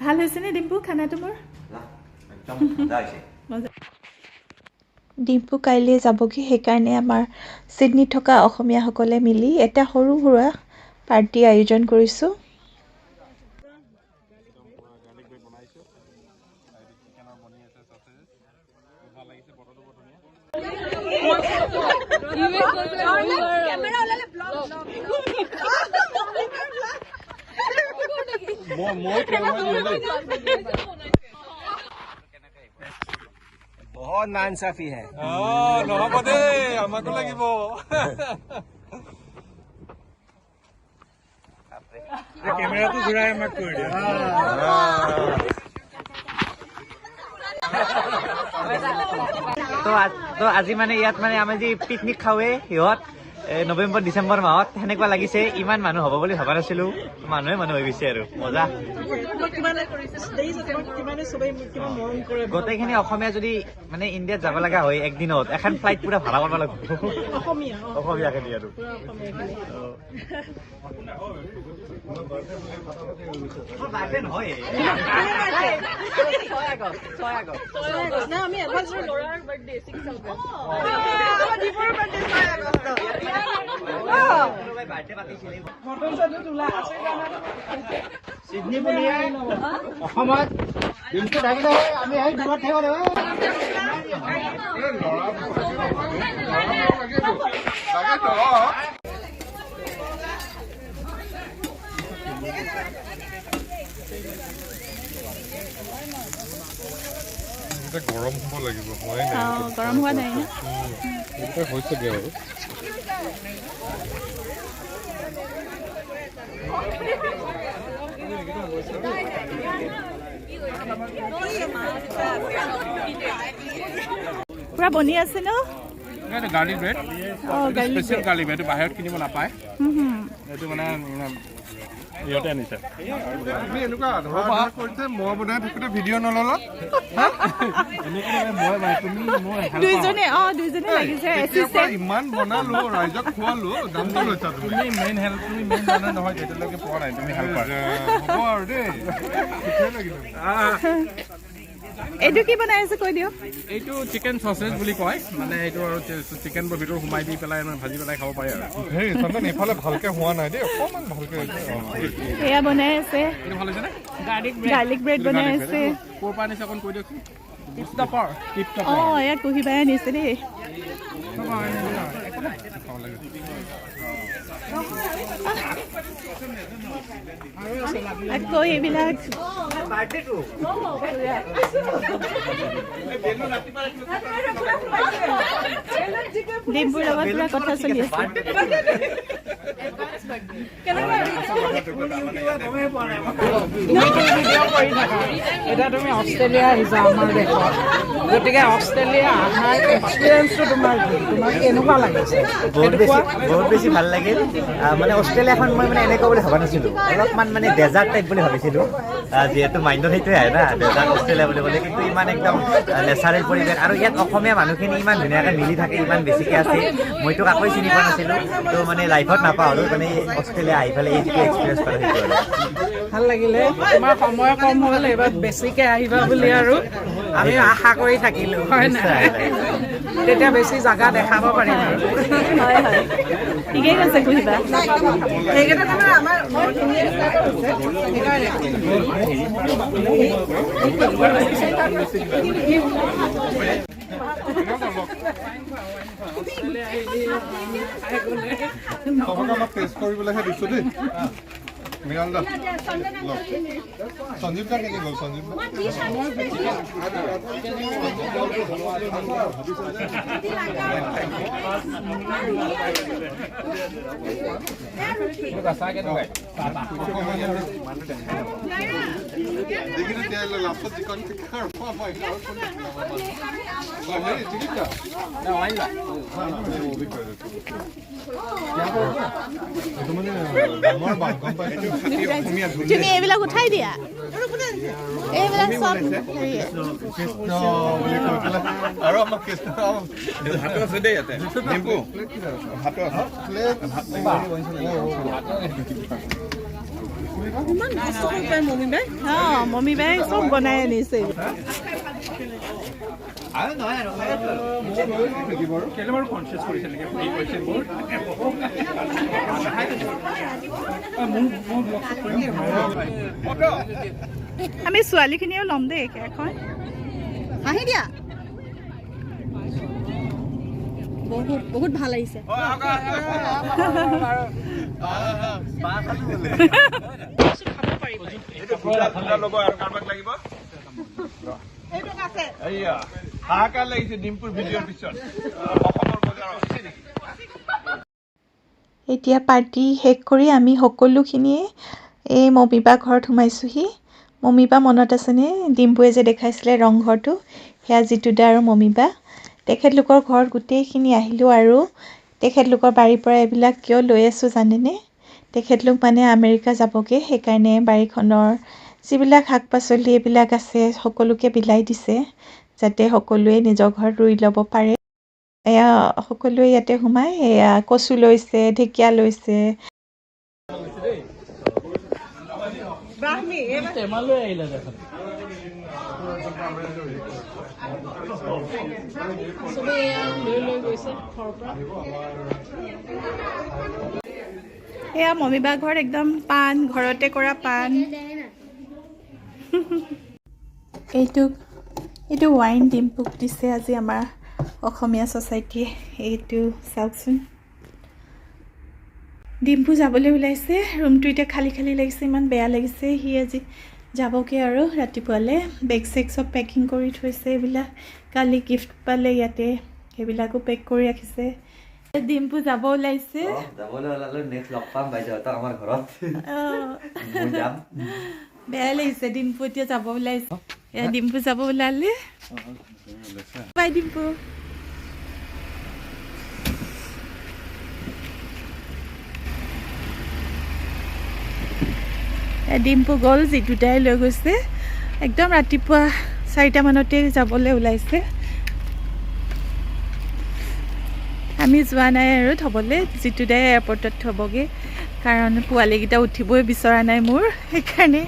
ভাল হৈছেনে ডিম্পু খানাটো মোৰ একদম মজা হৈছে ডিম্পু কাইলৈ যাবগৈ সেইকাৰণে আমাৰ ছিডনীত থকা অসমীয়াসকলে মিলি এটা সৰু সুৰা পাৰ্টি আয়োজন কৰিছোঁ बहुत नाइंसाफी है নহ'ব দেই আমাকো লাগিব কেমেৰাটো ঘূৰাই আমাক কৰি দিয়া তো আজি মানে ইয়াত মানে আমি যে পিকনিক খাওঁৱে সিহঁত নৱেম্বৰ ডিচেম্বৰ মাহত সেনেকুৱা লাগিছে ইমান মানুহ হ'ব বুলি ভবা নাছিলো মানুহে হৈ গৈছে আৰু মজা গোটেইখিনি অসমীয়া যদি মানে ইণ্ডিয়াত যাব লগা হয় একদিনত এখন ফ্লাইট পুৰা ভাড়া কৰিব লাগিব অসমীয়াখিনি আৰু সিডনী বুলিয়ে অসমত দিনটো থাকিলে আমি আহি দূৰত থাকিব গৰম হ'ব লাগিব গৰম হোৱা নাই হৈছেগে বাৰু পুৰা বনি আছে ন garlic bread special garlic bread বাহিৰত কিনিব নাপায় এইটো মানে ইহঁতে আনিছে তুমি এনেকুৱা কৰিছে মই বনাই থাকোঁতে ভিডিঅ' নল'লা দুইজনে লাগিছে ইমান বনালো ৰাইজক খোৱালো দামটো লৈছা তুমি মেইন হেল্প তুমি মেইন মানুহ নহয় যেতিয়ালৈকে পোৱা নাই তুমি হেল্প হ'ব আৰু দেই এইটো কি বনাই আছে কৈ দিয়ক এইটো চিকেন চচেজ বুলি কয় মানে এইটো আৰু চিকেনবোৰ ভিতৰত সোমাই দি পেলাই মানে ভাজি পেলাই খাব পাৰে আৰু হেৰি চন্দন এইফালে ভালকে হোৱা নাই দেই অকণমান ভালকে এয়া বনাই আছে এইটো ভাল হৈছে নে গাৰ্লিক ব্ৰেড বনাই আছে ক'ৰ পৰা আনিছে অকণ কৈ দিয়কচোন ইয়াত কুহিবাই আনিছে দেই আকৌ এইবিলাক ডিম্পুৰ লগত পুৰা কথা চলি আছে এতিয়া তুমি অষ্ট্ৰেলিয়া আহিছা আমাৰ দেশত গতিকে অষ্ট্ৰেলিয়া অহাৰ এক্সপিৰিয়েঞ্চটো তোমাৰ কেনেকুৱা লাগিছে বহুত বেছি ভাল লাগিল মানে অষ্ট্ৰেলিয়াখন মই মানে এনেকুৱা বুলি ভবা নাছিলো অলপমান মানে ডেজাৰ্ট টাইপ বুলি ভাবিছিলো যিহেতু মাইণ্ডত সেইটোৱে আহে না ডেজাৰ্ট অষ্ট্ৰেলিয়া বুলি ক'লে কিন্তু ইমান একদম নেচাৰেল পৰিৱেশ আৰু ইয়াত অসমীয়া মানুহখিনি ইমান ধুনীয়াকৈ মিলি থাকে ইমান বেছিকৈ আছে মইতো কাকোৱে চিনি পোৱা নাছিলোঁ তো মানে লাইফত নাপাওঁ আৰু মানে অষ্ট্ৰেলিয়া আহি পেলাই এইটো এক্সপিৰিয়েঞ্চ কৰা সেইটো আৰু ভাল লাগিলে তোমাৰ সময় কম হ'ল এইবাৰ বেছিকৈ আহিবা বুলি আৰু আমি আশা কৰি থাকিলোঁ হয় নাই তেতিয়া বেছি জাগা দেখাব পাৰিম আৰু হয় হয় ঠিকেই কৈছে কুহিবা সেইকেইটা তাৰমানে আমাৰ অলপ টেষ্ট কৰিবলৈহে দিছোঁ দেই মিৰান্দা সঞ্জীৱ দা কেনে গ'ল সঞ্জীৱ লাষ্টত যিখন তুমি এইবিলাক উঠাই দিয়া এইবিলাক চব আৰু আমাক হাতত আছে দেই ইয়াতে ডিম্পু হাতত আছে মমি বাই চব বনাই আনিছে আমি ছোৱালীখিনিও ল'ম দেই এখন আহি দিয়া বহুত বহুত ভাল লাগিছে এতিয়া পাৰ্টি শেষ কৰি আমি সকলোখিনিয়ে এই মমিবা ঘৰত সোমাইছোঁহি মমিবা মনত আছেনে ডিম্পুৱে যে দেখাইছিলে ৰংঘৰটো সেয়া জিতুদা আৰু মমিবা তেখেতলোকৰ ঘৰত গোটেইখিনি আহিলোঁ আৰু তেখেতলোকৰ বাৰীৰ পৰা এইবিলাক কিয় লৈ আছোঁ জানেনে তেখেতলোক মানে আমেৰিকা যাবগৈ সেইকাৰণে বাৰীখনৰ যিবিলাক শাক পাচলি এইবিলাক আছে সকলোকে বিলাই দিছে যাতে সকলোৱে নিজৰ ঘৰত ৰুই ল'ব পাৰে এয়া সকলোৱে ইয়াতে সোমাই এয়া কচু লৈছে ঢেকীয়া লৈছে এয়া মমিবা ঘৰত একদম পাণ ঘৰতে কৰা পাণ এইটো ৱাইন ডিম্পুক দিছে আজি আমাৰ অসমীয়া ছ'চাইটিয়ে এইটো চাওকচোন ডিম্পু যাবলৈ ওলাইছে ৰুমটো এতিয়া খালী খালী লাগিছে ইমান বেয়া লাগিছে সি আজি যাবগৈ আৰু ৰাতিপুৱালৈ বেগ চেগ চব পেকিং কৰি থৈছে এইবিলাক কালি গিফ্ট পালে ইয়াতে সেইবিলাকো পেক কৰি ৰাখিছে ডিম্পু যাব ওলাইছে বেয়া লাগিছে ডিম্পু এতিয়া যাব ওলাইছে এয়া ডিম্পু যাব ওলালে বাই ডিম্পু ডিম্পু গ'ল জিতুদাই লৈ গৈছে একদম ৰাতিপুৱা 4টা মানতে যাবলৈ ওলাইছে আমি যোৱা নাই আৰু থ'বলৈ জিতুদাই এয়াৰপৰ্টত থ'বগৈ কাৰণ পোৱালীকেইটা উঠিবই বিচৰা নাই মোৰ সেইকাৰণে